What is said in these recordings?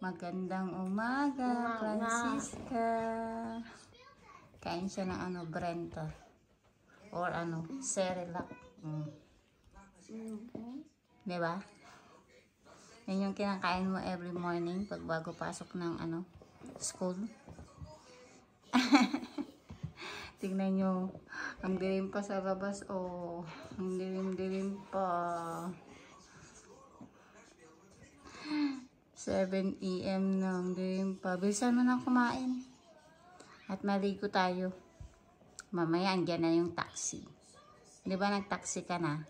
Magandang umaga, Francisca. Kain siya ng ano, Brenta. Or ano, Cerelac. Diba? Yan yung kinakain mo every morning pag bago pasok ng ano, school. Tingnan nyo, ang dilim pa sa labas. Oh, ang dilim-dilim pa. 7 AM na, ang dilim pa. Bilisan mo nang kumain. At maligo tayo. Mamaya, andyan na yung taxi. Di ba nag-taxi ka na?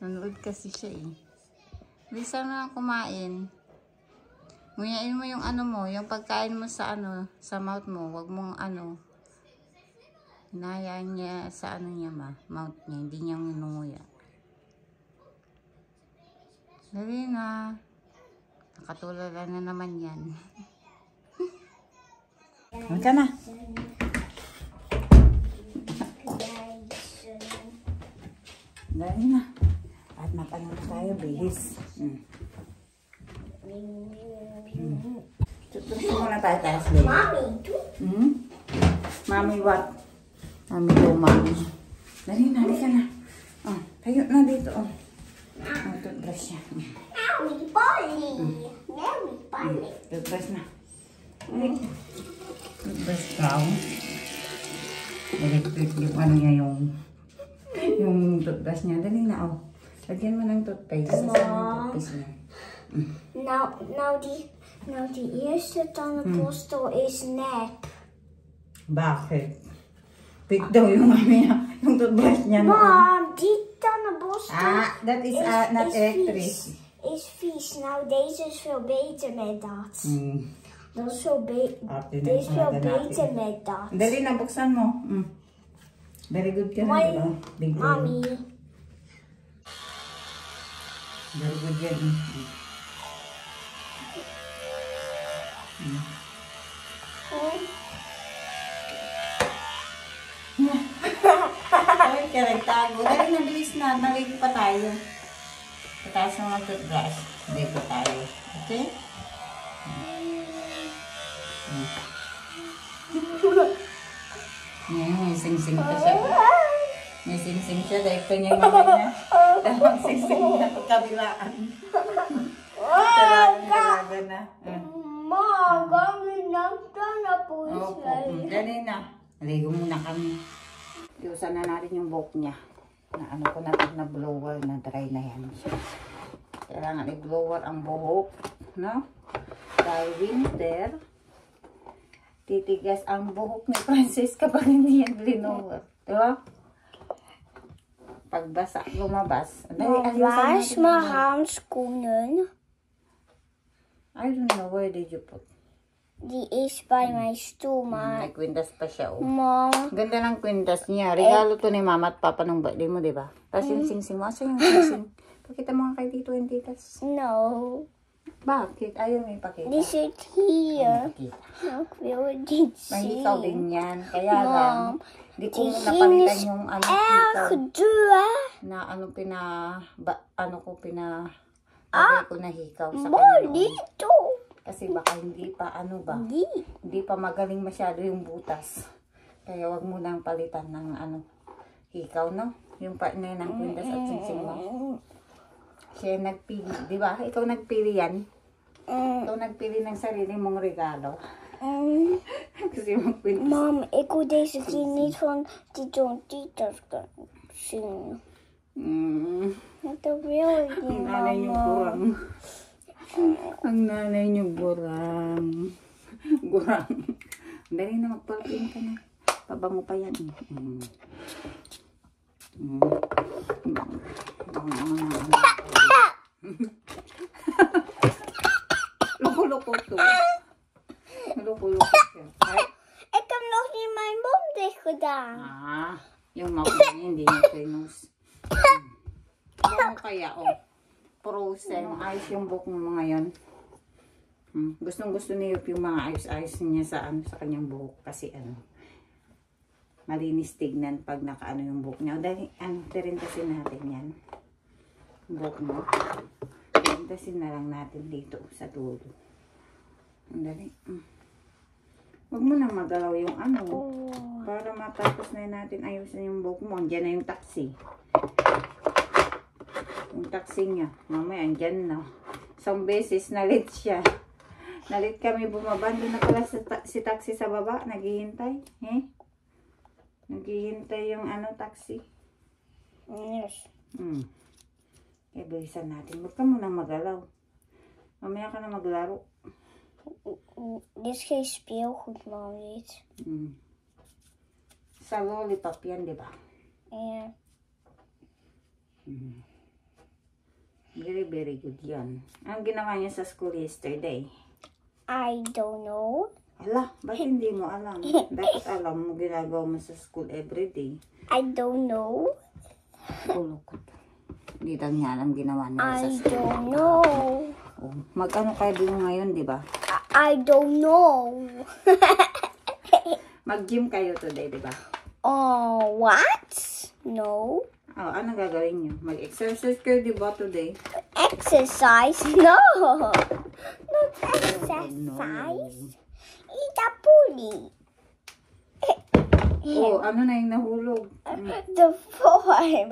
Nanood kasi siya eh. Bilisan mo nang kumain. Nguyain mo yung ano mo, yung pagkain mo sa ano, sa mouth mo. Wag mong ano. Hinayaan niya sa ano niya mouth niya. Hindi niya nunguya. Dali na. Nakatulala na naman yan. Maka na. Dali na. At makanong tayo, bihis. Tutusin muna tayo tayo. Mommy, Mommy what? Mommy do, mommy. Dali na, halika na. Oh, tayo na dito. Oh. Toothbrush niya. Mary Polly. Mary Polly. Toothbrush na. Toothbrush brown. Electric yung ano niya yung toothbrush niya. Dali na, oh. Lagyan mo ng toothpaste. Saan yung toothpaste niya? Nou die eerste tandenborstel is nep. Bakit? Pick daw yung ano niya. Yung toothbrush niya. Mom, die tandenborstel dat is not electric. Is vies. Nou, deze is veel beter met dat. Dat is veel Deze is veel beter met dat. Dali na, buksan mo. Very good ka na, diba? Big Mommy. Very good yan. Ay, karagtago. Dali na, bilis na. Naligo pa tayo. Pataas mo ang toothbrush. Dito tayo. Okay? May sing-sing pa siya. May sing-sing siya. Dahil pa niya yung mamay na. Dalawang sing-sing na pagkabilaan. Talaga na. Ma, gawin lang na po Opo. Dali na. Naligo muna kami. Iusan na natin yung buhok niya. Na ano ko na na blower na dry na yan siya. Kailangan i-blower ang buhok. No? Dahil winter, titigas ang buhok ni Francis kapag hindi yan blower. Diba? Pagbasa, lumabas. Waar is mijn handschoenen? I don't know, where did you put? Die is bij mijn stoel, maar... May kwintas pa siya, oh. Mom. Ganda ng kwintas niya. Regalo to ni mama at papa nung birthday mo, diba? Tapos yung sing-sing mo. Asa yung sing-sing? Pakita mo nga kay Tito and Titas. No. Bakit? Ayaw mo ipakita. Die zit hier. Pakita. Ik wil het niet May zien. hikaw din yan. Kaya lang, hindi ko die napalitan is yung ano, erg duur. na ano lagay ko na hikaw sa Maar kanya. dito. Kasi baka hindi pa hindi pa magaling masyado yung butas. Kaya wag mo nang palitan ng ano, hikaw, no? Yung partner ng kwintas at singsing mo. Siya nagpili, di ba? Ikaw nagpili yan. Ikaw nagpili ng sarili mong regalo. Kasi yung kwintas. Mam, ik wil deze keer niet van Tito en Titas zien. Dat wil ik niet, Ang nanay niyo mama. gurang. Ang nanay niyo gurang. Gurang. Dali na, magpalpin ka na. Pabango pa yan. Loko-loko to. Loko-loko siya. Ik heb nog niet mijn mond dicht gedaan. Yung mouth niya, hindi niya pinus. Bango kaya, oh. Frozen. Ayos yung buhok mo ngayon. Gustong-gusto niyo yung mga ayos-ayos niya sa kanyang buhok. Kasi malinis tignan pag nakaano yung buhok niya. Dahil tirintasin natin yan. Buhok mo. Pintasin na lang natin dito sa dulo. Ang dali. Huwag mo na magalaw yung ano. Para matapos na natin ayusin yung buhok mo. Andiyan na yung taxi. Yung taxi niya. Mamaya andyan na. Isang beses nalit siya. Nalit kami bumaba. Hindi na pala si taxi sa baba. Naghihintay. Naghihintay yung ano taxi. Yes. Kaya bilisan natin. Huwag ka muna magalaw. Mamaya ka na maglaro. Dit is geen speelgoed, Mami. Sa lollipop yan, di ba? Yeah. Very, very good yan. Ang ginawa niya sa school yesterday? I don't know. Ala, ba't hindi mo alam? Dapat alam mo ginagawa mo sa school everyday. I don't know. Ulo ko. Hindi daw niya alam ginawa niya sa I school. don't know. Mag-ano kayo din ngayon, di ba? I don't know. Mag-gym kayo today, di ba? Oh, what? No. Oh, anong gagawin niyo? Mag-exercise kayo, di ba, today? Exercise? No. Not exercise. Eat a puli. Oh, ano na yung nahulog? The form.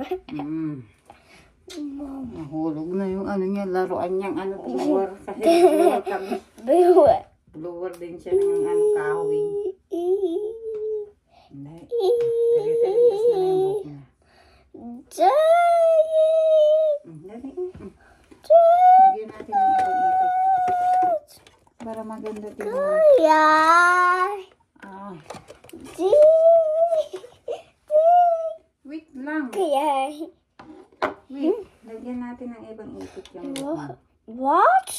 Nahulog na yung ano niya, laruan niyang ano, blower. Kasi blower kami. Blower din siya ng ano, kahoy. Hindi. Tali-talitas na yung buhok niya. Dali. Lagyan natin ng ibang ipit. Para maganda din. Wait lang. Wait. Lagyan natin ng ibang ipit yung buhok. What?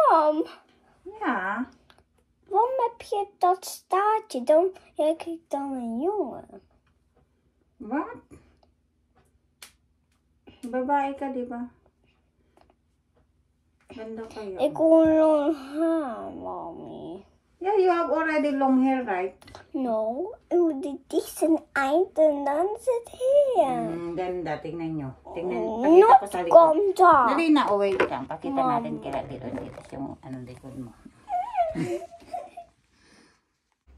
Mom. Ja. Waarom heb je dat staartje? Dan kijk ik dan een jongen. Wat? Babae ka, di ba? Ganda kayo. Ik wil long haar, mommy. Yeah, you have already long hair, right? No, dit is een eind en dan zit hier. Ganda. Tingnan nyo. Tingnan. Pakita ko Not sa likod. komt daar. Dali na, wait lang. Pakita natin kila dito yung ano likod mo.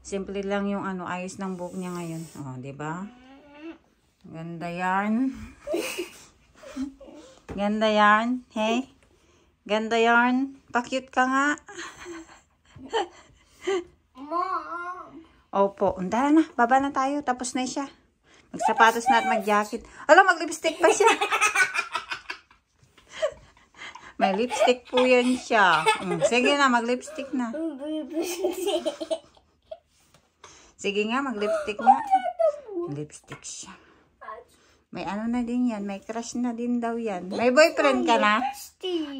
Simple lang yung ano, ayos ng buhok niya ngayon. Oh, di ba? Ganda yan. Ganda yan. Hey? Ganda yan. Pa-cute ka nga. Mom. Opo. Tara na. Baba na tayo. Tapos na siya. Magsapatos na at mag-jacket. Alam, mag-lipstick pa siya. May lipstick po yan siya. Sige na, mag-lipstick na. Sige nga, mag-lipstick na. Lipstick siya. May ano na din yan. May crush na din daw yan. May boyfriend ka na?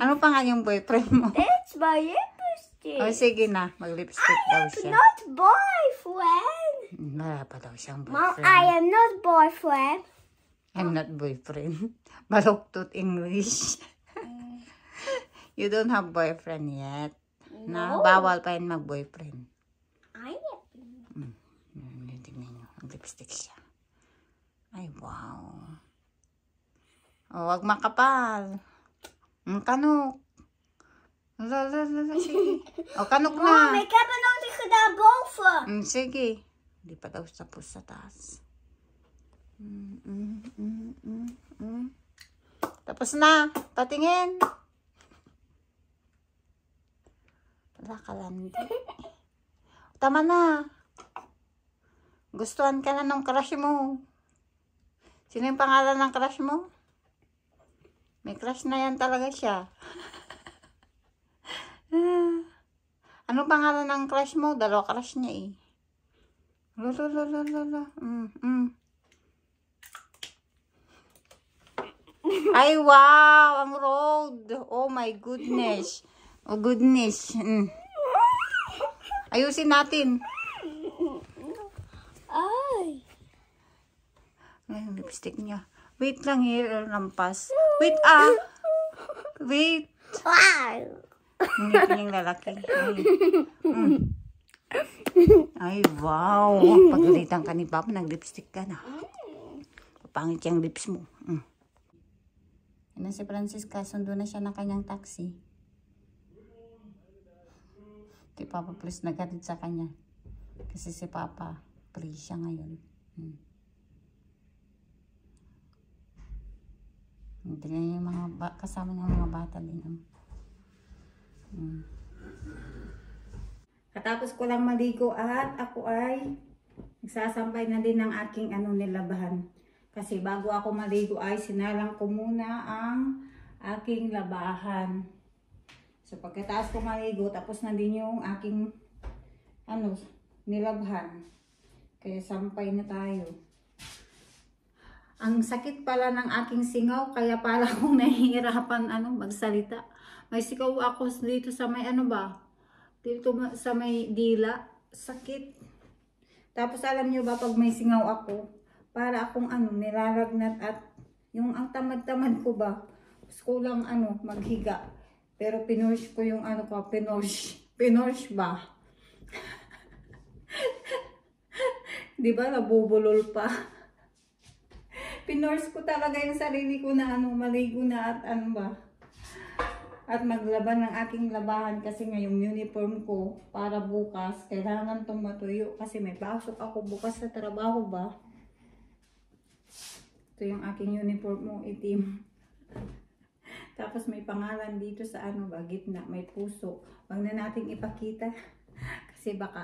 Ano pa nga yung boyfriend mo? That's my lipstick. O sige na, mag-lipstick daw siya. Not boyfriend. Wala pa daw siyang Mom, boyfriend. I am not boyfriend. I'm not boyfriend. Baluktot English. You don't have boyfriend yet. Na, bawal pa yan mag-boyfriend. I am. Tingnan nyo, mag-lipstick siya. Ay, wow. O, wag makapal. Kanok. Sige. O, kanok na. Mom, ik heb er nog niet gedaan boven. Sige. Hindi pa daw tapos sa taas. Tapos na. Patingin. Wala ka landi. Tama na. Gustuhan ka na ng crush mo. Sino yung pangalan ng crush mo? May crush na yan talaga siya. Anong pangalan ng crush mo? Dalawa crush niya eh. Ay, wow! Ang road! Oh my goodness! Oh goodness! Ayusin natin. Ay. Ay, yung lipstick niya. Wait lang, here, lampas. Wait, Wait. Wow. Ngipin yung lalaki. Ay, wow. Pagalitan ka ni Papa, nag-lipstick ka na. Pangit yung lips mo. Yan si Francisca. Sundo na siya ng kanyang taxi. Kay Papa please naghatid sa kanya. Kasi si Papa free siya ngayon. Tingnan yung mga kasama ng mga bata din. Katapos ko lang maligo at ako ay nagsasampay na din ng aking nilabahan. Kasi bago ako maligo ay sinalang ko muna ang aking labahan. So pagkatapos ko maligo, tapos na din yung aking nilabahan. Kaya sampay na tayo. Ang sakit pala ng aking singaw, kaya pala akong nahihirapan magsalita. May sikaw ako dito sa may dito sa may dila, sakit. Tapos alam nyo ba, pag may singaw ako, para akong nilalagnat at yung ang tamad-tamad ko ba, gusto ko lang maghiga. Pero pinorsh ko yung pinorsh ba? Di ba, nabubulol pa. Pinorsh ko talaga yung sarili ko na maligo na at at maglaban ng aking labahan kasi ngayong uniform ko para bukas kailangan itong matuyo kasi may pasok ako bukas sa trabaho ba. Ito yung aking uniform mo, itim. Tapos may pangalan dito sa gitna, may puso. Wag na nating ipakita kasi baka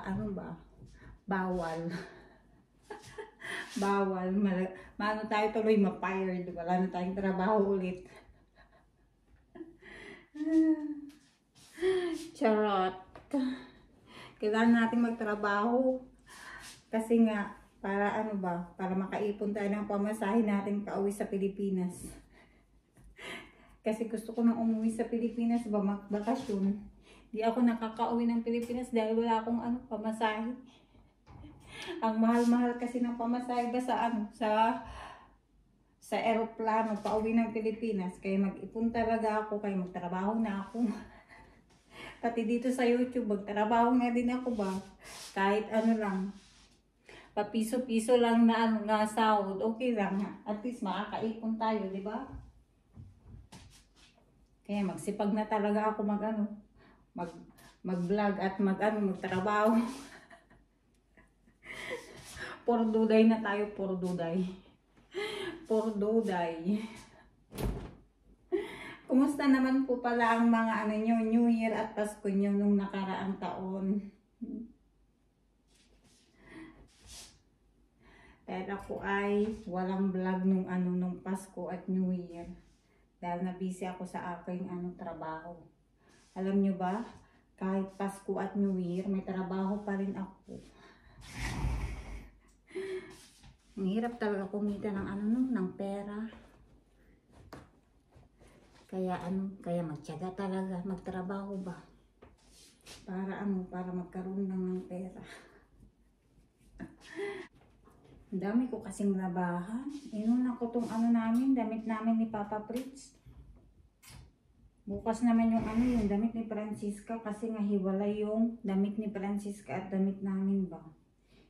bawal. Bawal. Maano tayo tuloy ma-fired. Wala na tayong trabaho ulit. Charot. Kailangan natin magtrabaho. Kasi nga, para para makaipon tayo ng pamasahe natin pauwi sa Pilipinas. Kasi gusto ko nang umuwi sa Pilipinas bakasyon. Di ako nakakauwi ng Pilipinas dahil wala akong pamasahe. Ang mahal-mahal kasi ng pamasahe ba sa aeroplano pauwi ng Pilipinas. Kaya mag-ipon talaga ako, kaya magtrabaho na ako. Pati dito sa YouTube, magtrabaho na din ako ba. Kahit lang, papiso-piso lang na sahod, okay lang. At least makakaipon tayo, di ba? Kaya magsipag na talaga ako mag-vlog at magtrabaho. Puro duday na tayo, puro duday. Kumusta naman po pala ang mga New Year at Pasko nyo nung nakaraang taon? Dahil ako ay walang vlog nung Pasko at New Year. Dahil na-busy ako sa aking trabaho. Alam nyo ba, kahit Pasko at New Year, may trabaho pa rin ako. Ang hirap talaga kumita ng pera. Kaya magtiyaga talaga, magtrabaho ba? Para magkaroon ng pera. Ang dami ko kasing labahan. Inuna ko tong damit namin ni Papa Fritz. Bukas naman yung damit ni Francisca kasi nga hiwalay yung damit ni Francisca at damit namin ba.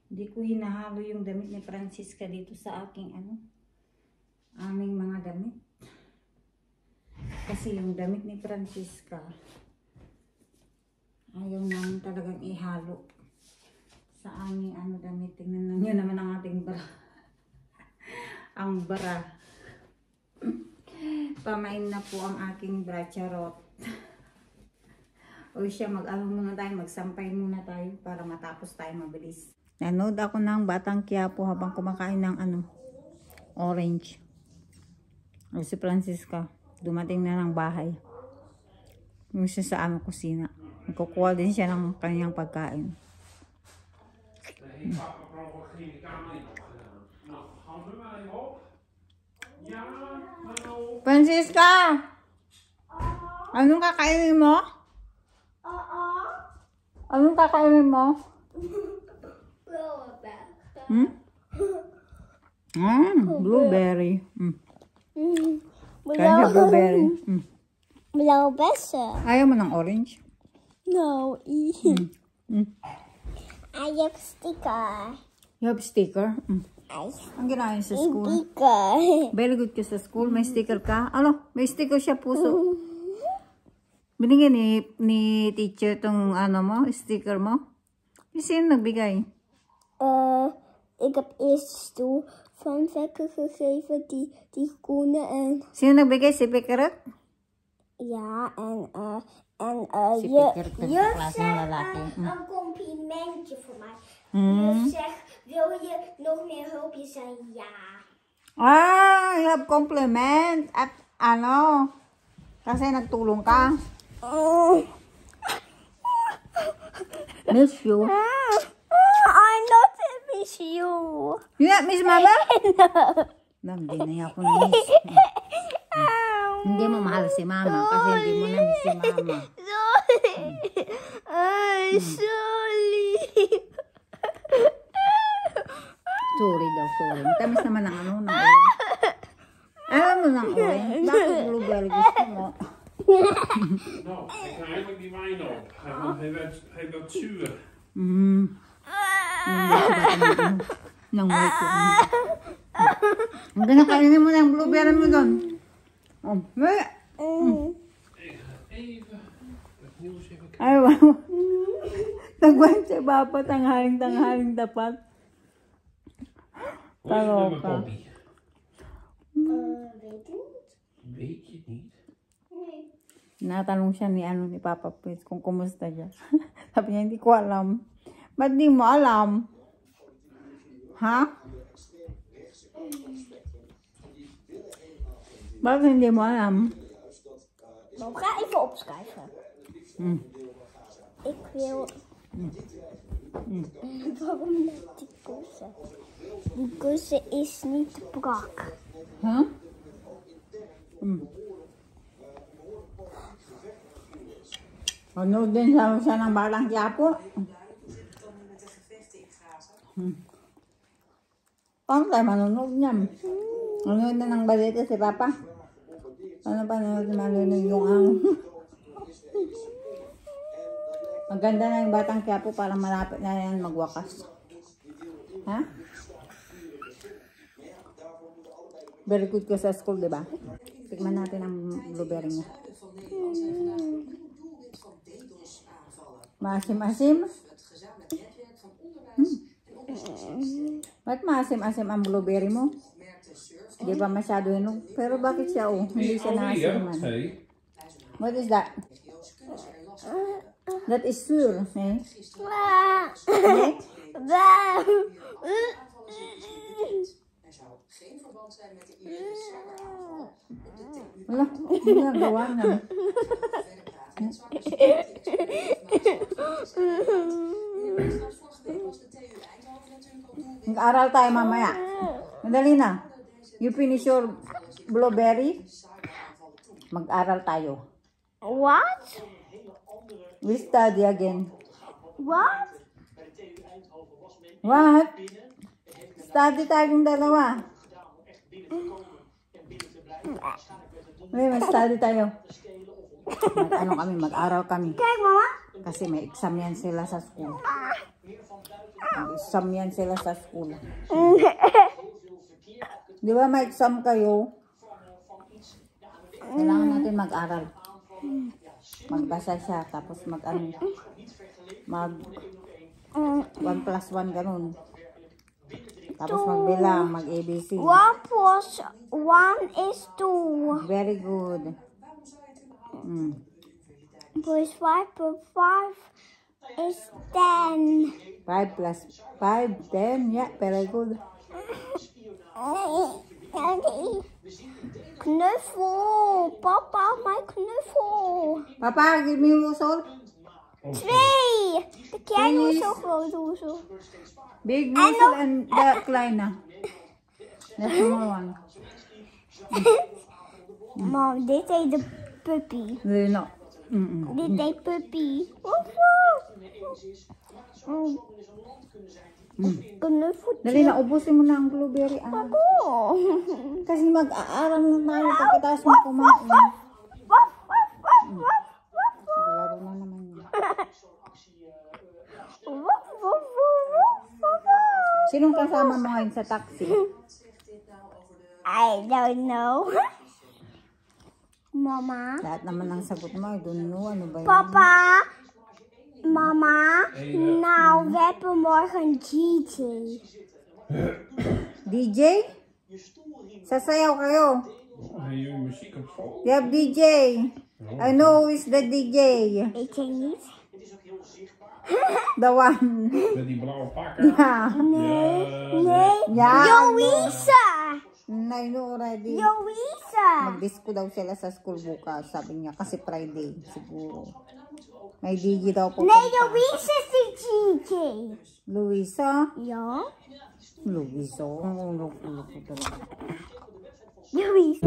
Hindi ko hinahalo yung damit ni Francisca dito sa aking aming mga damit. Kasi yung damit ni Francisca ayaw namin talagang ihalo sa aming damit. Tingnan nyo naman ang ating bra. Ang bra. Pamain na po ang aking bra, charot. O siya, muna tayo, magsampay muna tayo para matapos tayo mabilis. Nanood ako ng Batang Quiapo habang kumakain ng orange. O si Francisca, dumating na ng bahay. Yung siya sa kusina. Nagkukuha din siya ng kanyang pagkain. Francisca! Anong kakainin mo? Anong kakainin mo? Blueberry. Kaya blueberry. Blueberry. Ayaw mo ng orange? No. I have sticker. You have sticker? Ang ginagawa sa school? Sticker. Very good ka sa school. May sticker ka? Ano? May sticker siya, puso. Binigyan ni teacher tong ano mo, sticker mo? Sino nagbigay? Ik heb eerst stoel van Vekker gegeven, die groene en... Sino nagbigay? Si Pickeret? Ja, en Si je Pickeret, zegt een complimentje voor mij. Hmm. Je zegt, wil je nog meer hulp? Je zei ja. Ah, you have compliment. At ano? Kasi nagtulong ka. Miss you. I not miss you. You not miss mama? No. Hindi na ako na miss. Hindi mo mahal si mama kasi hindi mo na miss si mama. Sorry. Sorry daw, sorry. Tamis naman ang ano, ng orange. Alam mo ng orange? Bakit blueberry gusto mo? Nou, ik ga eigenlijk die wijn op. Hij werd zuur. Nang white ko. Ang gana kainin mo na yung blueberry mo doon. Even het nieuws even kijken. Ay, wow. Nagwan siya bapa, tanghaling dapat. Hoe is het met mijn Taroka. poppy? Weet je het niet? Natanong siya ni Papa Prince kung kumusta siya. Sabi niya, hindi ko alam. Ba't di mo alam? Ha? Bakit hindi mo alam? Nou, ga even opschrijven. Ik wil... Waarom net die kussen? Die kussen is niet brak. Huh? Manood din siya ng Batang Quiapo. Paano tayo manonood niyan? Manood na ng balita si Papa. Paano manonood yung ang... Maganda na yung Batang Quiapo para malapit na yan magwakas. Ha? Very good ka sa school, di ba? Tikman natin ang blueberry niya. Maasim-asim? Ba't maasim-asim ang blueberry mo? Di ba masyado hinog? Pero bakit siya hindi siya naasiman? Hey. What is that? That is sur, eh? Wala, hindi nagawa na. Mag-aral tayo mamaya. Madali na. You finish your blueberry, mag-aral tayo. What? We study again. What? What? Study tayong dalawa. Mag-study tayo. Mag-aral kami. Kijk mama. Kasi may exam yan sila sa school. Exam yan sila sa school. Di ba may exam kayo? Kailangan natin mag-aral. Magbasa siya, tapos mag 1 plus 1 ganun. Tapos magbilang, mag ABC. 1 plus 1 is 2. Very good. Plus 5 plus 5 is 10. 5 plus 5, 10. Yeah, very good. Knuffel. Papa, mijn knuffel. Papa, give me whistle. 2. De kleine hoezel, grote hoezel. Big whistle and the kleine. The small one. Mam, dit heet de puppy. No. Dit heet puppy. Knuffel. Dali na, ubusin mo na ang blueberry. Ako. Kasi mag-aaral na tayo pagkatapos mo kumain. Laro na naman yun. Sinong kasama mo ngayon sa taxi? I don't know. Mama. Lahat naman ang sagot mo. I don't know. Ano ba yun? Papa. Mama. Nou, we hebben morgen DJ. DJ? Sasayaw kayo. Heb je muziek op school? You have DJ. I know who is the DJ. Ik ken niet. The one. Met die blauwe pakken? Yeah. Nee. Yeah. Louisa. I know already. Louisa. Mag-disco daw sila sa school bukas. Sabi niya kasi Friday siguro. May DJ daw po. Nee, Louisa is de DJ. Luisa? Ja. Luisa. Louisa.